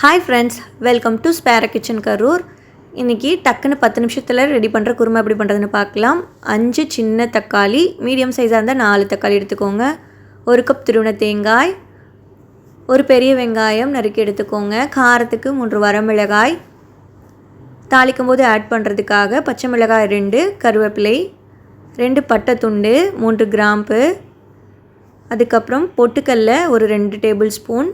Hi friends, welcome to ஸ்பேர kitchen Karur. இன்றைக்கி டக்குன்னு 10 நிமிஷத்தில் ரெடி பண்ணுற குருமா எப்படி பண்ணுறதுன்னு பார்க்கலாம். 5 சின்ன தக்காளி, மீடியம் சைஸாக இருந்தால் 4 தக்காளி எடுத்துக்கோங்க. 1 கப் துருவின தேங்காய், ஒரு பெரிய வெங்காயம் நறுக்கி எடுத்துக்கோங்க. காரத்துக்கு 3 வரமிளகாய், தாளிக்கும் போது ஆட் பண்ணுறதுக்காக பச்சை மிளகாய் 2, கருவேப்பிலை 2, பட்டை துண்டு 3 கிராம்பு, அதுக்கப்புறம் பொட்டுக்கல்ல ஒரு 2 டேபிள் ஸ்பூன்.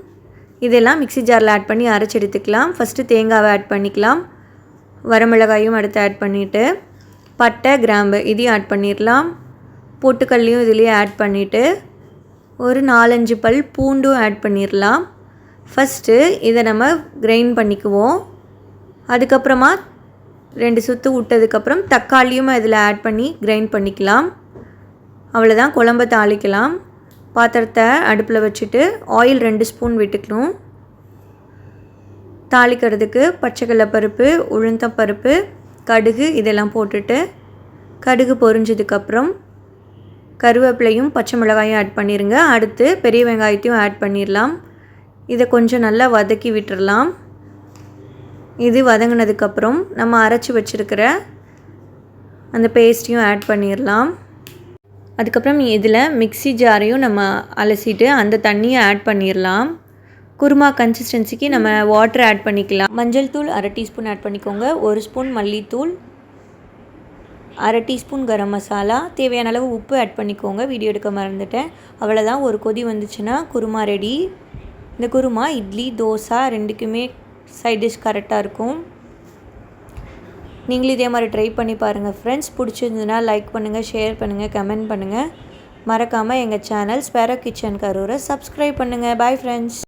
இதெல்லாம் மிக்ஸி ஜாரில் ஆட் பண்ணி அரைச்சி எடுத்துக்கலாம். ஃபஸ்ட்டு தேங்காவை ஆட் பண்ணிக்கலாம். வரமிளகாயும் அடுத்து ஆட் பண்ணிவிட்டு பட்டை கிராம்பு இதையும் ஆட் பண்ணிடலாம். பொட்டுக்கல்லையும் இதுலேயே ஆட் பண்ணிவிட்டு ஒரு 4-5 பல் பூண்டும் ஆட் பண்ணிடலாம். ஃபஸ்ட்டு இதை நம்ம கிரைண்ட் பண்ணிக்குவோம். அதுக்கப்புறமா 2 சுற்று விட்டதுக்கப்புறம் தக்காளியும் இதில் ஆட் பண்ணி கிரைண்ட் பண்ணிக்கலாம். அவ்வளோதான், குழம்ப தாளிக்கலாம். பாத்திரத்தை அடுப்பில் வச்சுட்டு ஆயில் 2 ஸ்பூன் விட்டுக்கணும். தாளிக்கிறதுக்கு பச்சைக்கடலை பருப்பு, உளுந்தம் பருப்பு, கடுகு இதெல்லாம் போட்டுட்டு கடுகு பொரிஞ்சதுக்கப்புறம் கருவேப்பிலையும் பச்சை மிளகாயும் ஆட் பண்ணிடுங்க. அடுத்து பெரிய வெங்காயத்தையும் ஆட் பண்ணிடலாம். இதை கொஞ்சம் நல்லா வதக்கி விட்டுடலாம். இது வதங்கினதுக்கப்புறம் நம்ம அரைச்சி வச்சுருக்கிற அந்த பேஸ்ட்டையும் ஆட் பண்ணிடலாம். அதுக்கப்புறம் இதில் மிக்ஸி ஜாரையும் நம்ம அலசிட்டு அந்த தண்ணியை ஆட் பண்ணிடலாம். குருமா கன்சிஸ்டன்சிக்கு நம்ம வாட்டர் ஆட் பண்ணிக்கலாம். மஞ்சள் தூள் 1/2 டீஸ்பூன் ஆட் பண்ணிக்கோங்க. 1 ஸ்பூன் மல்லித்தூள், 1/2 டீஸ்பூன் கரம் மசாலா, தேவையான அளவு உப்பு ஆட் பண்ணிக்கோங்க. வீடியோ எடுக்க மறந்துட்டேன். அவ்வளோதான், ஒரு கொதி வந்துச்சுன்னா குருமா ரெடி. இந்த குருமா இட்லி, தோசை 2க்குமே சைட் டிஷ் கரெக்டாக இருக்கும். நீங்களும் இதே மாதிரி ட்ரை பண்ணி பாருங்கள் ஃப்ரெண்ட்ஸ். பிடிச்சிருந்ததுன்னா லைக் பண்ணுங்கள், ஷேர் பண்ணுங்கள், கமெண்ட் பண்ணுங்கள். மறக்காமல் எங்கள் சேனல் ஸ்பேரோ கிச்சன் கரூரை சப்ஸ்கிரைப் பண்ணுங்கள். Bye friends.